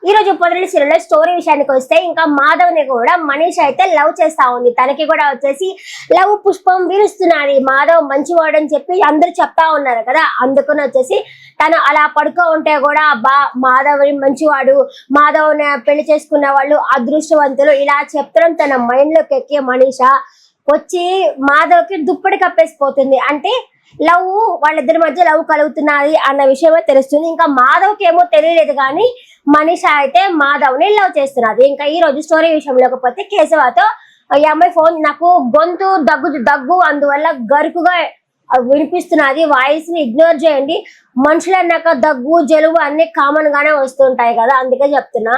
ఈ రోజు పొదరి సీరియల్లో స్టోరీ విషయానికి వస్తే ఇంకా మాధవ్ని కూడా మనీష్ అయితే లవ్ చేస్తా ఉంది. తనకి కూడా వచ్చేసి లవ్ పుష్పం విరుస్తున్నది. మాధవ్ మంచివాడు అని చెప్పి అందరూ చెప్తా ఉన్నారు కదా. అందుకని వచ్చేసి తను అలా పడుకో ఉంటే కూడా మాధవ్ మంచివాడు, మాధవ్ పెళ్లి చేసుకున్న వాళ్ళు అదృష్టవంతులు ఇలా చెప్తాం తన మైండ్ లోకి ఎక్కే మనీష వచ్చి మాధవ్కి దుప్పటి కప్పేసిపోతుంది. అంటే లవ్ వాళ్ళిద్దరి మధ్య లవ్ కలుగుతున్నది అన్న విషయమే తెలుస్తుంది. ఇంకా మాధవ్కి ఏమో తెలియలేదు కానీ మనీష అయితే మాధవ్ని లవ్ చేస్తున్నది. ఇంకా ఈ రోజు స్టోరీ విషయంలోకి పోతే కేశవతో ఈ అమ్మాయి ఫోన్ నాకు గొంతు దగ్గు అందువల్ల గరుకుగా వినిపిస్తున్నది, వాయిస్ ని ఇగ్నోర్ చేయండి. మనుషులు అన్నాక దగ్గు జలుబు అన్ని కామన్ గానే వస్తుంటాయి కదా, అందుకే చెప్తున్నా.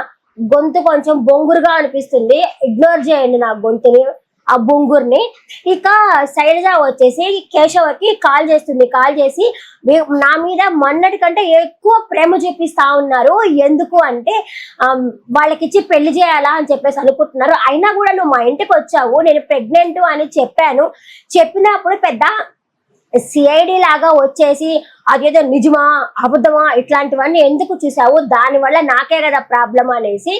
గొంతు కొంచెం బొంగురుగా అనిపిస్తుంది, ఇగ్నోర్ చేయండి నా గొంతుని, ఆ బొంగుర్ని. ఇక శైలజ వచ్చేసి కేశవకి కాల్ చేస్తుంది. కాల్ చేసి నా మీద మొన్నటి కంటే ఎక్కువ ప్రేమ చూపిస్తా ఉన్నారు, ఎందుకు అంటే వాళ్ళకిచ్చి పెళ్లి చేయాలా అని చెప్పేసి అనుకుంటున్నారు. అయినా కూడా నువ్వు మా ఇంటికి వచ్చావు, నేను ప్రెగ్నెంట్ అని చెప్పినప్పుడు పెద్ద సిఐడి లాగా వచ్చేసి అదేదో నిజమా అబద్ధమా ఇట్లాంటివన్నీ ఎందుకు చూసావు, దానివల్ల నాకే కదా ప్రాబ్లం అనేసి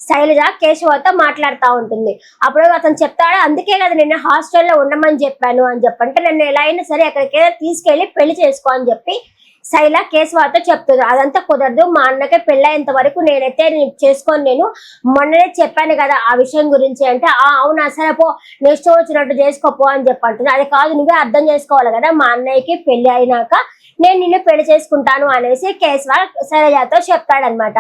శైలజ కేశవతో మాట్లాడుతూ ఉంటుంది. అప్పుడు అతను చెప్తాడు, అందుకే కదా నేను హాస్టల్లో ఉండమని చెప్పాను అని చెప్పంటే నన్ను ఎలా అయినా సరే ఎక్కడికైనా తీసుకెళ్లి పెళ్లి చేసుకో అని చెప్పి శైల కేశవతో చెప్తుంది. అదంతా కుదరదు, మా అన్నకే పెళ్ళయ్యేంత వరకు నేనైతే చేసుకోని, నేను మొన్ననే చెప్పాను కదా ఆ విషయం గురించి అంటే అవునా సరే పో నెక్స్ట్ వచ్చినట్టు చేసుకోపో అని చెప్పంటుంది. అది కాదు, నువ్వే అర్థం చేసుకోవాలి కదా, మా అన్నయ్యకి పెళ్లి అయినాక నేను నిన్ను పెళ్లి చేసుకుంటాను అనేసి కేశవ శైలజతో చెప్తాడనమాట.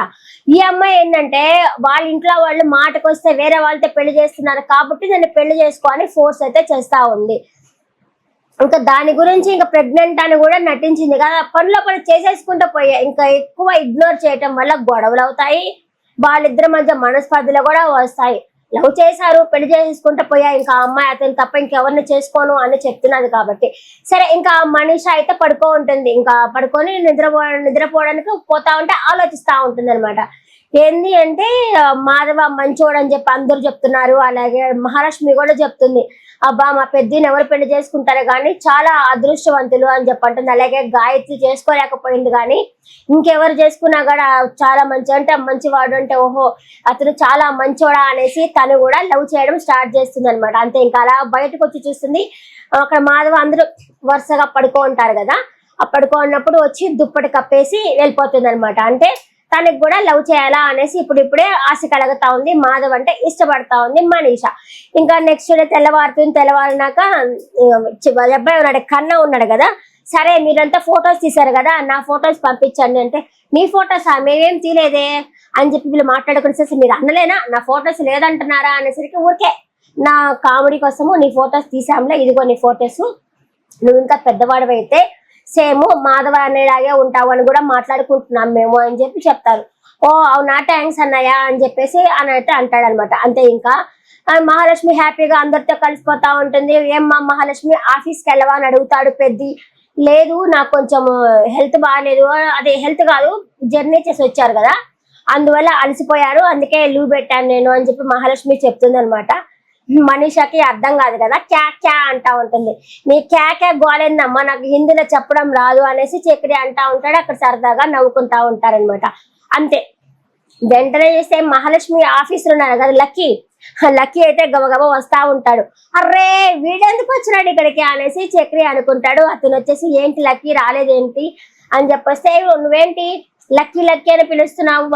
ఈ అమ్మాయి ఏంటంటే వాళ్ళ ఇంట్లో వాళ్ళు మాటకు వస్తే వేరే వాళ్ళతో పెళ్లి చేస్తున్నారు కాబట్టి నన్ను పెళ్లి చేసుకోవాలని ఫోర్స్ అయితే చేస్తా ఉంది. ఇంకా దాని గురించి ఇంకా ప్రెగ్నెంట్ అని కూడా నటించింది కదా, పనిలో పని చేసేసుకుంటూ పోయా. ఇంకా ఎక్కువ ఇగ్నోర్ చేయటం వల్ల గొడవలు అవుతాయి, వాళ్ళిద్దరి మధ్య మనస్పర్ధలు కూడా వస్తాయి. లవ్ చేశారు, పెళ్లి చేసుకుంటూ పోయా, ఇంకా అమ్మాయి అతను తప్ప ఇంకెవరిని చేసుకోను అని చెప్తున్నది కాబట్టి సరే. ఇంకా మనీష అయితే పడుకో ఉంటుంది. ఇంకా పడుకొని నిద్రపోవడానికి పోతా ఉంటే ఆలోచిస్తా ఉంటుంది అనమాట. ఏంది అంటే మాధవ మంచోడు అని చెప్పి అందరూ చెప్తున్నారు, అలాగే మహాలక్ష్మి కూడా చెప్తుంది అబ్బా మా పెద్దని ఎవరు పెళ్లి చేసుకుంటారో కానీ చాలా అదృష్టవంతులు అని చెప్పంటుంది. అలాగే గాయత్రి చేసుకోలేకపోయింది కానీ ఇంకెవరు చేసుకున్నా కూడా చాలా మంచివాడు అంటే ఓహో అతను చాలా మంచోడా అనేసి తను కూడా లవ్ చేయడం స్టార్ట్ చేస్తుంది అనమాట. అంతే ఇంకా అలా బయటకు వచ్చి చూస్తుంది. అక్కడ మాధవ అందరూ వరుసగా పడుకో ఉంటారు కదా, ఆ పడుకో ఉన్నప్పుడు వచ్చి దుప్పటి కప్పేసి వెళ్ళిపోతుంది అనమాట. అంటే తనకి కూడా లవ్ చేయాలా అనేసి ఇప్పుడిప్పుడే ఆశ కలుగుతా ఉంది. మాధవ్ అంటే ఇష్టపడతా ఉంది మనీష. ఇంకా నెక్స్ట్ డే తెల్లవారినాక అబ్బాయి ఉన్నాడు, కన్నా ఉన్నాడు కదా, సరే మీరంతా ఫొటోస్ తీశారు కదా నా ఫొటోస్ పంపించండి అంటే నీ ఫొటోస్ మేమేం తీలేదే అని చెప్పి వీళ్ళు మాట్లాడుకునేసరికి మీరు అన్నలేనా నా ఫొటోస్ లేదంటున్నారా అనేసరికి ఊరికే నా కామెడీ కోసము నీ ఫొటోస్ తీసాంలే, ఇదిగో నీ ఫొటోస్, నువ్వు ఇంకా పెద్దవాడు అయితే సేమ్ మాధవ అనేలాగే ఉంటావు అని కూడా మాట్లాడుకుంటున్నాం మేము అని చెప్పి చెప్తారు. ఓ అవునా థ్యాంక్స్ అన్నయ్య అని చెప్పేసి అని అయితే అంటాడు అనమాట. అంతే ఇంకా మహాలక్ష్మి హ్యాపీగా అందరితో కలిసిపోతా ఉంటుంది. ఏమ్మా మహాలక్ష్మి ఆఫీస్కి వెళ్ళవా అని అడుగుతాడు పెద్ది. లేదు నాకు కొంచెం హెల్త్ బాగాలేదు, అదే హెల్త్ కాదు జర్నీ చేసి వచ్చారు కదా అందువల్ల అలసిపోయారు, అందుకే లీవ్ పెట్టాను నేను అని చెప్పి మహాలక్ష్మి చెప్తుంది అనమాట. మనీషకి అర్థం కాదు కదా, క్యా క్యా అంటా ఉంటుంది. నీ క్యా గోలేందమ్మా నాకు హిందీలో చెప్పడం రాదు అనేసి చక్రి అంటా ఉంటాడు. అక్కడ సరదాగా నవ్వుకుంటా ఉంటారనమాట. అంతే వెంటనే చేస్తే మహాలక్ష్మి ఆఫీసులో ఉన్నారు కదా లక్కీ అయితే గబగబా వస్తా ఉంటాడు. అర్రే వీడెందుకు వచ్చినాడు ఇక్కడికి అనేసి చక్రి అనుకుంటాడు. అతను వచ్చేసి ఏంటి లక్కీ రాలేదేంటి అని చెప్పొస్తే నువ్వేంటి లక్కీ అని పిలుస్తున్నావు,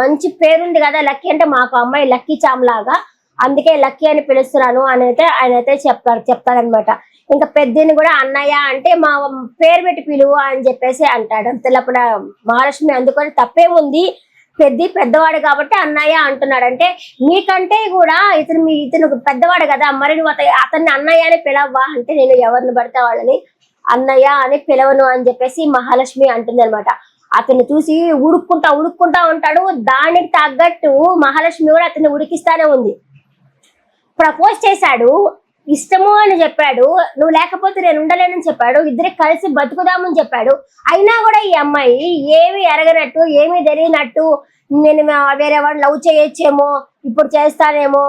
మంచి పేరుంది కదా లక్కీ అంటే, మాకు అమ్మాయి లక్కీ చామ్ లాగా అందుకే లక్కీ అని పిలుస్తున్నాను అని అయితే ఆయన అయితే చెప్తారనమాట. ఇంకా పెద్దని కూడా అన్నయ్య అంటే మా పేరు పెట్టి పిలువు అని చెప్పేసి అంటాడు. అంతేలోపల మహాలక్ష్మి అందుకొని తప్పేముంది, పెద్దవాడు కాబట్టి అన్నయ్య అంటున్నాడు. అంటే మీకంటే కూడా ఇతను పెద్దవాడు కదా, మరి నువ్వు అతన్ని అన్నయ్య అని పిలవ్వా అంటే నేను ఎవరిని పడితే వాళ్ళని అన్నయ్య అని పిలవను అని చెప్పేసి మహాలక్ష్మి అంటుంది అనమాట. అతన్ని చూసి ఉడుక్కుంటా ఉంటాడు. దానికి తగ్గట్టు మహాలక్ష్మి కూడా అతన్ని ఉడికిస్తానే ఉంది. ప్రపోజ్ చేశాడు, ఇష్టము అని చెప్పాడు, నువ్వు లేకపోతే నేను ఉండలేనని చెప్పాడు, ఇద్దరికి కలిసి బతుకుదామని చెప్పాడు. అయినా కూడా ఈ అమ్మాయి ఏమి ఎరగనట్టు ఏమీ తెలియనట్టు నేను వేరే వాడిని లవ్ చేయొచ్చేమో, ఇప్పుడు చేస్తానేమో,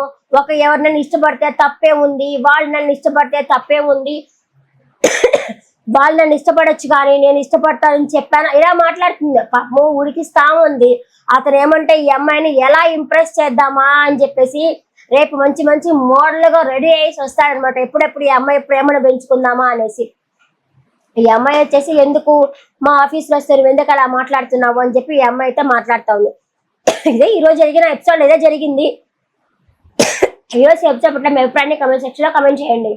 ఎవరు నన్ను ఇష్టపడితే తప్పే ఉంది, వాళ్ళు నన్ను ఇష్టపడితే తప్పే ఉంది, వాళ్ళు నన్ను ఇష్టపడొచ్చు కానీ నేను ఇష్టపడతానని చెప్పాను ఇలా మాట్లాడుతుంది. పాపం ఉడికిస్తా ఉంది. అతను ఏమంటే ఈ అమ్మాయిని ఎలా ఇంప్రెస్ చేద్దామా అని చెప్పేసి రేపు మంచి మంచి మోడల్ గా రెడీ అయ్యి వస్తాడనమాట. ఎప్పుడెప్పుడు ఈ అమ్మాయి ప్రేమను పెంచుకుందామా అనేసి. ఈ అమ్మాయి వచ్చేసి ఎందుకు మా ఆఫీస్ లో వస్తే నువ్వు ఎందుకు అలా మాట్లాడుతున్నావు అని చెప్పి ఈ అమ్మాయి అయితే మాట్లాడుతా ఉంది. ఇదే ఈ రోజు జరిగిన ఎపిసోడ్ ఇదే జరిగింది. ఈ రోజు ఎపిసోడ్ పట్ల మీ అభిప్రాయాన్ని కమెంట్ సెక్షన్ లో కమెంట్ చేయండి.